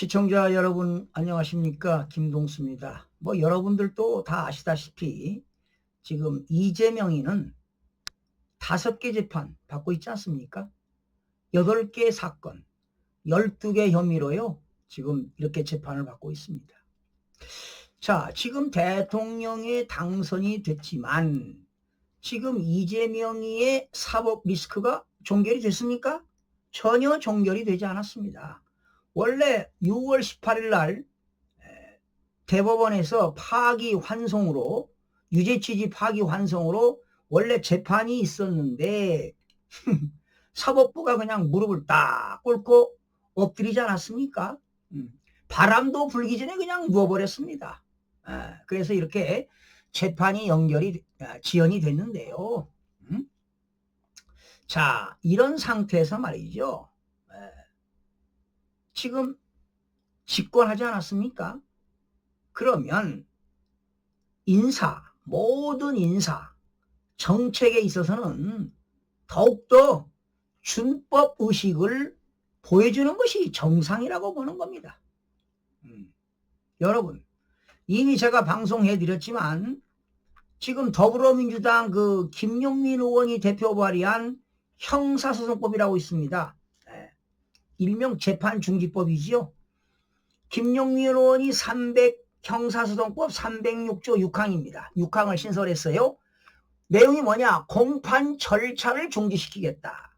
시청자 여러분 안녕하십니까? 김동수입니다. 여러분들도 다 아시다시피 지금 이재명이는 5개 재판 받고 있지 않습니까? 8개 사건, 12개 혐의로요. 지금 이렇게 재판을 받고 있습니다. 자, 지금 대통령에 당선이 됐지만 지금 이재명이의 사법 리스크가 종결이 됐습니까? 전혀 종결이 되지 않았습니다. 원래 6월 18일 날 대법원에서 파기환송으로 유죄취지 파기환송으로 원래 재판이 있었는데 사법부가 그냥 무릎을 딱 꿇고 엎드리지 않았습니까? 바람도 불기 전에 그냥 누워버렸습니다. 그래서 이렇게 재판이 지연이 됐는데요. 자, 이런 상태에서 말이죠. 지금 집권하지 않았습니까? 그러면 모든 인사, 정책에 있어서는 더욱더 준법 의식을 보여주는 것이 정상이라고 보는 겁니다. 여러분, 이미 제가 방송해드렸지만 지금 더불어민주당 김용민 의원이 대표 발의한 형사소송법이라고 있습니다. 일명 재판중지법이지요. 김용민 의원이 형사소송법 306조 6항입니다. 6항을 신설했어요. 내용이 뭐냐? 공판 절차를 중지시키겠다.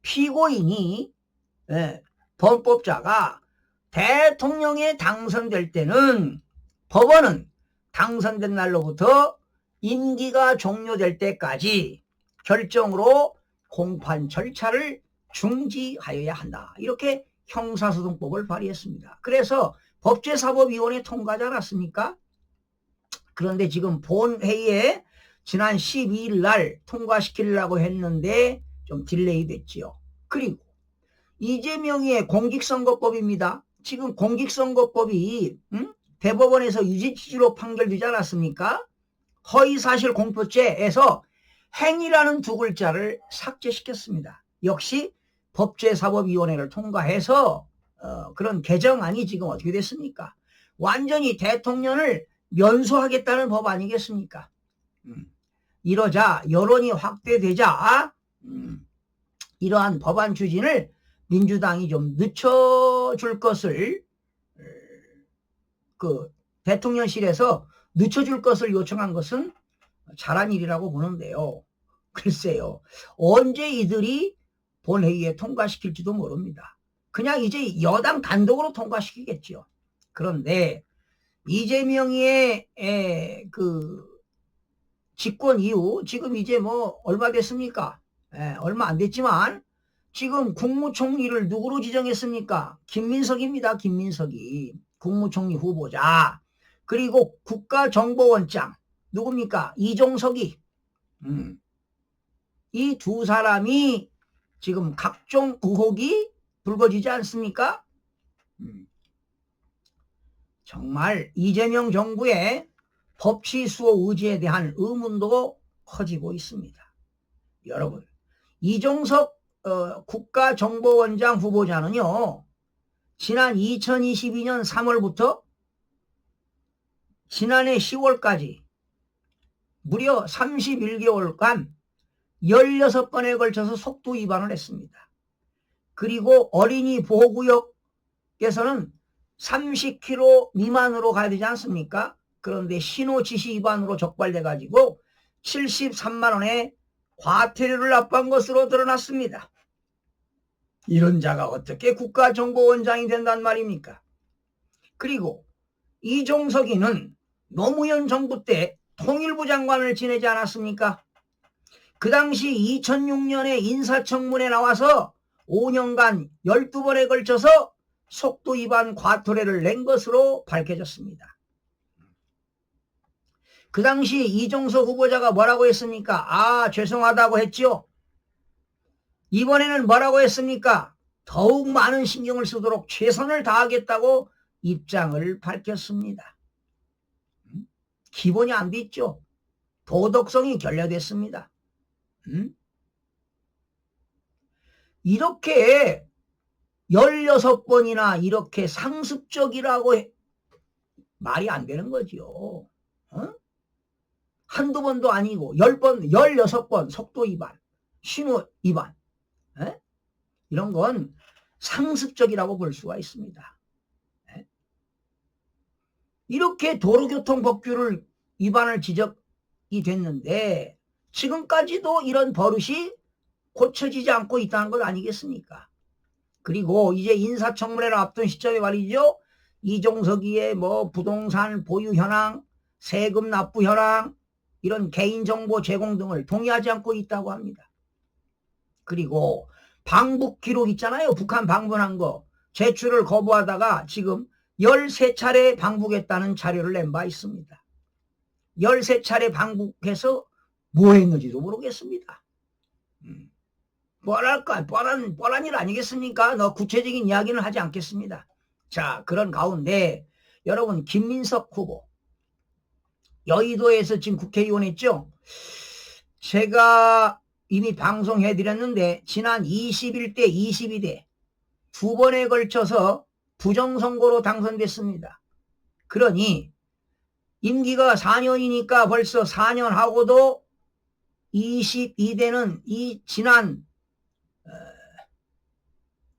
피고인이 범법자가 대통령에 당선될 때는 법원은 당선된 날로부터 임기가 종료될 때까지 결정으로 공판 절차를 중지하여야 한다. 이렇게 형사소송법을 발의했습니다. 그래서 법제사법위원회 통과하지 않았습니까? 그런데 지금 본회의에 지난 12일 날 통과시키려고 했는데 좀 딜레이 됐지요. 그리고 이재명의 공직선거법입니다. 지금 공직선거법이 대법원에서 유죄취지로 판결되지 않았습니까? 허위사실 공표죄에서 행위라는 2글자를 삭제시켰습니다. 역시 법제사법위원회를 통과해서 그런 개정안이 지금 어떻게 됐습니까? 완전히 대통령을 면소하겠다는 법 아니겠습니까? 이러자 여론이 확대되자 이러한 법안 추진을 민주당이 좀 늦춰줄 것을 대통령실에서 늦춰줄 것을 요청한 것은 잘한 일이라고 보는데요. 글쎄요. 언제 이들이 본회의에 통과시킬지도 모릅니다. 그냥 이제 여당 단독으로 통과시키겠죠. 그런데 이재명의 집권 이후 지금 이제 얼마 됐습니까? 얼마 안 됐지만 지금 국무총리를 누구로 지정했습니까? 김민석입니다. 김민석이 국무총리 후보자. 그리고 국가정보원장 누굽니까? 이종석이. 이 2사람이 지금 각종 의혹이 불거지지 않습니까? 정말 이재명 정부의 법치 수호 의지에 대한 의문도 커지고 있습니다. 여러분, 이종석 국가정보원장 후보자는요, 지난 2022년 3월부터 지난해 10월까지 무려 31개월간 16번에 걸쳐서 속도 위반을 했습니다. 그리고 어린이 보호구역에서는 30km 미만으로 가야 되지 않습니까? 그런데 신호 지시 위반으로 적발돼 가지고 73만 원의 과태료를 납부한 것으로 드러났습니다. 이런 자가 어떻게 국가정보원장이 된단 말입니까? 그리고 이종석이는 노무현 정부 때 통일부 장관을 지내지 않았습니까? 그 당시 2006년에 인사청문회 나와서 5년간 12번에 걸쳐서 속도 위반 과태료를 낸 것으로 밝혀졌습니다. 그 당시 이종석 후보자가 뭐라고 했습니까? 죄송하다고 했지요. 이번에는 뭐라고 했습니까? 더욱 많은 신경을 쓰도록 최선을 다하겠다고 입장을 밝혔습니다. 기본이 안 돼 있죠. 도덕성이 결여됐습니다. 이렇게 16번이나 이렇게 상습적이라고 말이 안 되는 거죠. 어? 한두 번도 아니고 10번, 16번 속도 위반, 신호 위반. 에? 이런 건 상습적이라고 볼 수가 있습니다. 에? 이렇게 도로교통법규를 위반을 지적이 됐는데 지금까지도 이런 버릇이 고쳐지지 않고 있다는 것 아니겠습니까? 그리고 이제 인사청문회를 앞둔 시점에 말이죠. 이종석이의 뭐 부동산 보유 현황, 세금 납부 현황, 이런 개인정보 제공 등을 동의하지 않고 있다고 합니다. 그리고 방북 기록 있잖아요. 북한 방문한 거 제출을 거부하다가 지금 13차례 방북했다는 자료를 낸 바 있습니다. 13차례 방북해서 뭐 했는지도 모르겠습니다. 뻔할까? 뻔한 일 아니겠습니까? 너 구체적인 이야기는 하지 않겠습니다. 자, 그런 가운데 여러분 김민석 후보 여의도에서 지금 국회의원 했죠? 제가 이미 방송해드렸는데 지난 21대 22대 두 번에 걸쳐서 부정선거로 당선됐습니다. 그러니 임기가 4년이니까 벌써 4년 하고도 22대는 이 지난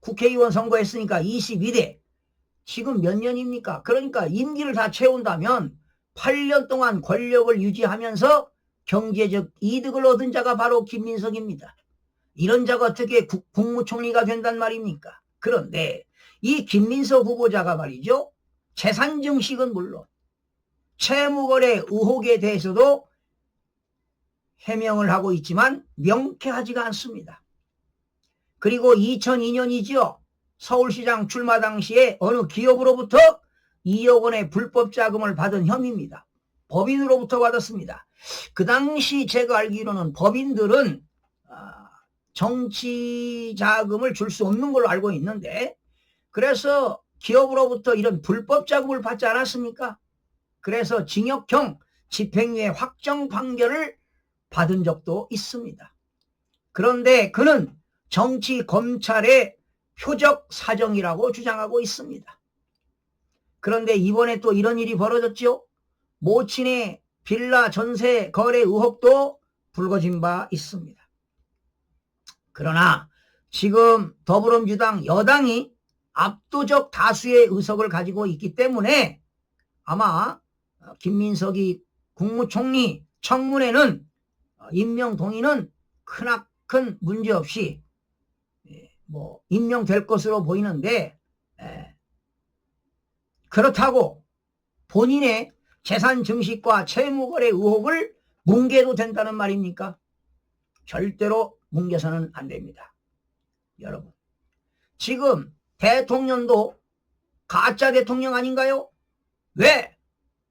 국회의원 선거했으니까 22대 지금 몇 년입니까? 그러니까 임기를 다 채운다면 8년 동안 권력을 유지하면서 경제적 이득을 얻은 자가 바로 김민석입니다. 이런 자가 어떻게 국무총리가 된단 말입니까? 그런데 이 김민석 후보자가 말이죠. 재산 증식은 물론 채무거래 의혹에 대해서도 해명을 하고 있지만 명쾌하지가 않습니다. 그리고 2002년이죠. 서울시장 출마 당시에 어느 기업으로부터 2억 원의 불법 자금을 받은 혐의입니다. 법인으로부터 받았습니다. 그 당시 제가 알기로는 법인들은 정치 자금을 줄 수 없는 걸로 알고 있는데 그래서 기업으로부터 이런 불법 자금을 받지 않았습니까? 그래서 징역형 집행유예 확정 판결을 받은 적도 있습니다. 그런데 그는 정치 검찰의 표적 사정이라고 주장하고 있습니다. 그런데 이번에 또 이런 일이 벌어졌죠. 모친의 빌라 전세 거래 의혹도 불거진 바 있습니다. 그러나 지금 더불어민주당 여당이 압도적 다수의 의석을 가지고 있기 때문에 아마 김민석이 국무총리 청문회는 임명 동의는 크나큰 문제 없이 뭐 임명될 것으로 보이는데 그렇다고 본인의 재산 증식과 채무거래 의혹을 뭉개도 된다는 말입니까? 절대로 뭉개서는 안 됩니다. 여러분 지금 대통령도 가짜 대통령 아닌가요? 왜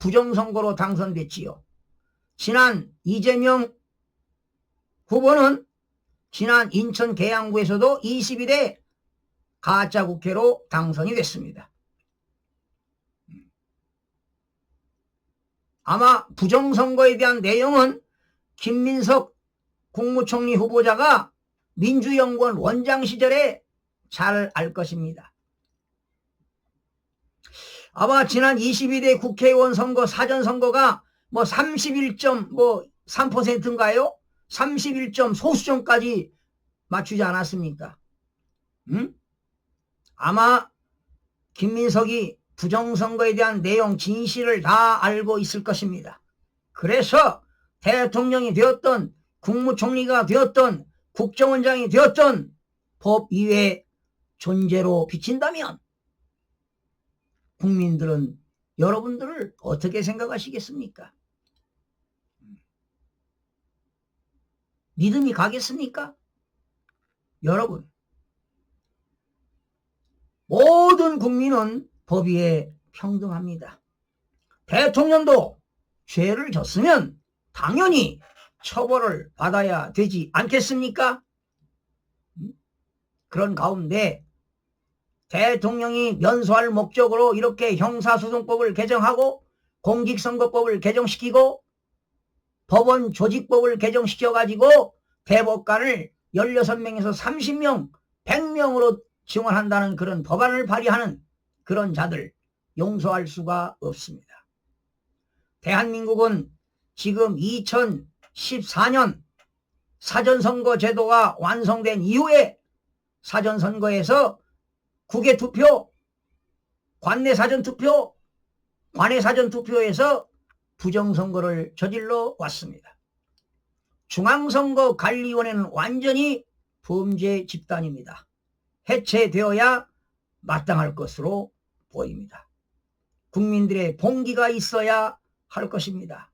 부정선거로 당선됐지요? 지난 이재명 후보는 지난 인천 계양구에서도 22대 가짜 국회로 당선이 됐습니다. 아마 부정선거에 대한 내용은 김민석 국무총리 후보자가 민주연구원 원장 시절에 잘 알 것입니다. 아마 지난 22대 국회의원 선거 사전선거가 뭐 31.3%인가요? 31점 소수점까지 맞추지 않았습니까? 아마 김민석이 부정선거에 대한 내용 진실을 다 알고 있을 것입니다. 그래서 대통령이 되었던 국무총리가 되었던 국정원장이 되었던 법 이외의 존재로 비친다면 국민들은 여러분들을 어떻게 생각하시겠습니까? 믿음이 가겠습니까? 여러분, 모든 국민은 법 위에 평등합니다. 대통령도 죄를 졌으면 당연히 처벌을 받아야 되지 않겠습니까? 그런 가운데 대통령이 면소할 목적으로 이렇게 형사소송법을 개정하고 공직선거법을 개정시키고 법원 조직법을 개정시켜가지고 대법관을 16명에서 30명, 100명으로 증언한다는 그런 법안을 발의하는 그런 자들 용서할 수가 없습니다. 대한민국은 지금 2014년 사전선거 제도가 완성된 이후에 사전선거에서 국외투표, 관내사전투표, 관외사전투표에서 부정선거를 저질러 왔습니다. 중앙선거관리위원회는 완전히 범죄 집단입니다. 해체되어야 마땅할 것으로 보입니다. 국민들의 봉기가 있어야 할 것입니다.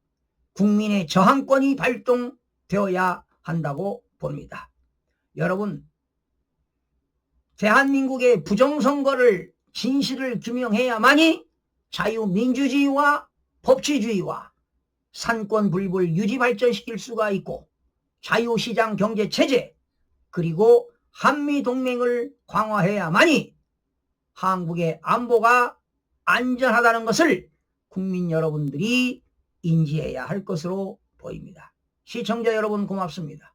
국민의 저항권이 발동되어야 한다고 봅니다. 여러분, 대한민국의 부정선거를 진실을 규명해야만이 자유민주주의와 법치주의와 산권불불 유지 발전시킬 수가 있고 자유시장 경제체제 그리고 한미동맹을 강화해야만이 한국의 안보가 안전하다는 것을 국민 여러분들이 인지해야 할 것으로 보입니다. 시청자 여러분 고맙습니다.